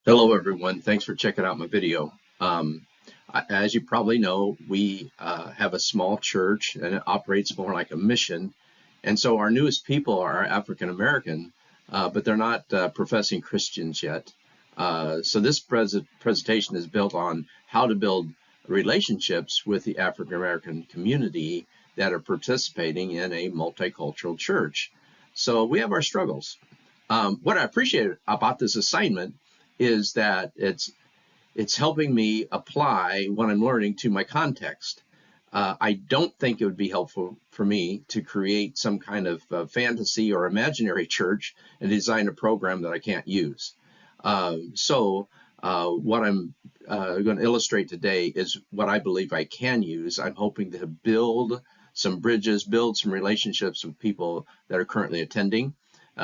Hello, everyone. Thanks for checking out my video. As you probably know, we have a small church and it operates more like a mission. And so our newest people are African American, but they're not professing Christians yet. So this presentation is built on how to build relationships with the African American community that are participating in a multicultural church. So we have our struggles. What I appreciate about this assignment is that it's helping me apply what I'm learning to my context. I don't think it would be helpful for me to create some kind of fantasy or imaginary church and design a program that I can't use. What I'm going to illustrate today is what I believe I can use. I'm hoping to build some bridges, build some relationships with people that are currently attending.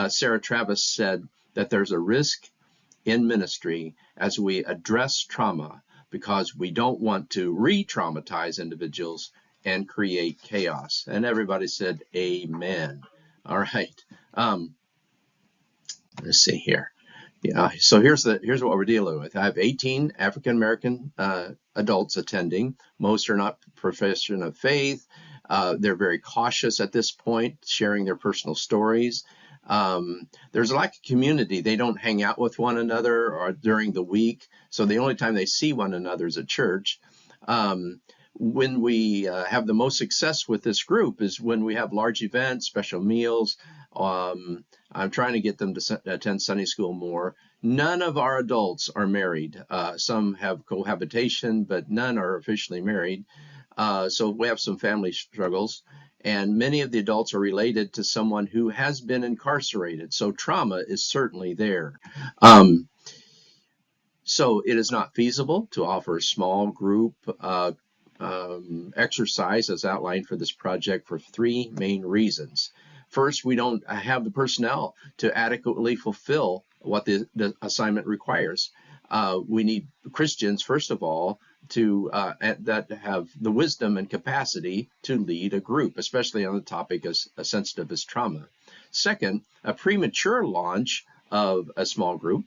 Sarah Travis said that there's a risk in ministry as we address trauma because we don't want to re-traumatize individuals and create chaos. And everybody said amen. All right. Let's see here. Yeah, so here's what we're dealing with. I have 18 African American adults attending. Most are not profession of faith. They're very cautious at this point, sharing their personal stories. There's a lack of community. They don't hang out with one another or during the week. So the only time they see one another is at church. When we have the most success with this group is when we have large events, special meals. I'm trying to get them to attend Sunday school more. None of our adults are married. Some have cohabitation, but none are officially married. So we have some family struggles. And many of the adults are related to someone who has been incarcerated. So trauma is certainly there. So it is not feasible to offer a small group exercise as outlined for this project for three main reasons. First, we don't have the personnel to adequately fulfill what the assignment requires. We need Christians, first of all, that have the wisdom and capacity to lead a group, especially on the topic as sensitive as trauma. Second, a premature launch of a small group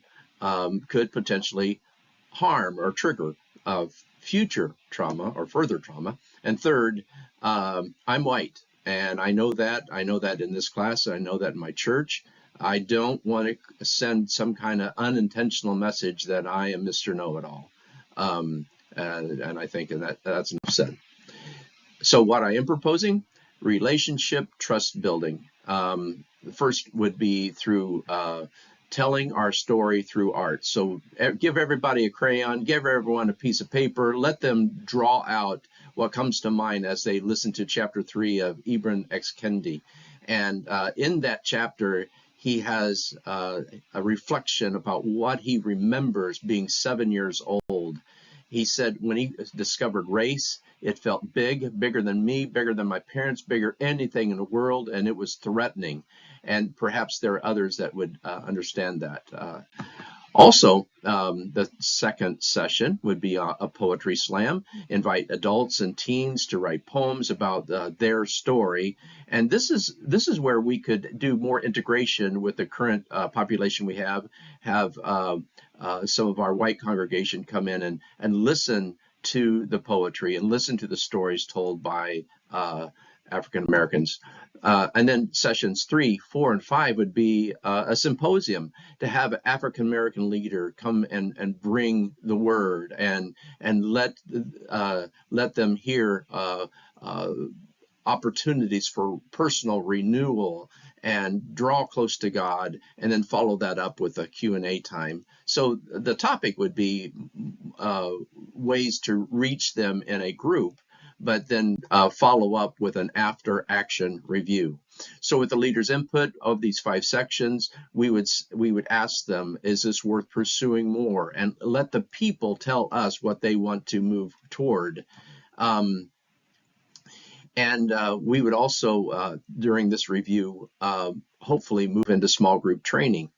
could potentially harm or trigger future trauma or further trauma. And third, I'm white, and I know that in this class, I know that in my church. I don't want to send some kind of unintentional message that I am Mr. Know-it-all. And I think that's enough said. So what I am proposing, relationship trust building. The first would be through telling our story through art. So give everybody a crayon, give everyone a piece of paper, let them draw out what comes to mind as they listen to chapter 3 of Ibn X. Kendi. And in that chapter, he has a reflection about what he remembers being 7 years old. He said when he discovered race, it felt bigger than me, bigger than my parents, bigger anything in the world, and it was threatening. And perhaps there are others that would understand that. Also, the second session would be a poetry slam. Invite adults and teens to write poems about their story. And this is where we could do more integration with the current population we have some of our white congregation come in and listen to the poetry and listen to the stories told by African Americans. And then sessions 3, 4, and 5 would be a symposium to have an African American leader come and bring the word and let them hear opportunities for personal renewal and draw close to God, and then follow that up with a Q&A time. So the topic would be ways to reach them in a group, but then follow up with an after action review. So with the leader's input of these 5 sections, we would ask them, is this worth pursuing more? And let the people tell us what they want to move toward. And we would also, during this review, hopefully move into small group training.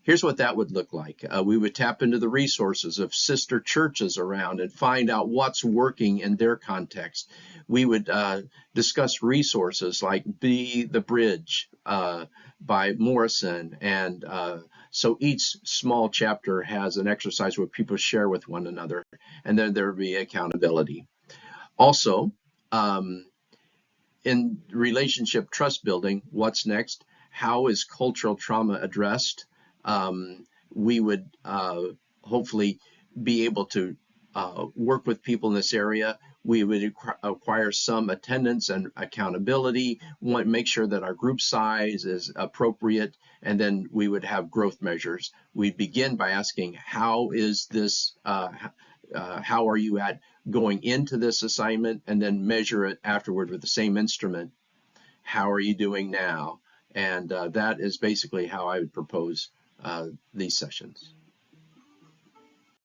Here's what that would look like. We would tap into the resources of sister churches around and find out what's working in their context. We would discuss resources like Be the Bridge by Morrison and So each small chapter has an exercise where people share with one another, and then there will be accountability. Also, um, in relationship trust building, what's next? How is cultural trauma addressed? We would hopefully be able to work with people in this area. We would acquire some attendance and accountability, want to make sure that our group size is appropriate, and then we would have growth measures. We begin by asking, how is this, how are you at going into this assignment, and then measure it afterward with the same instrument. How are you doing now? And that is basically how I would propose these sessions.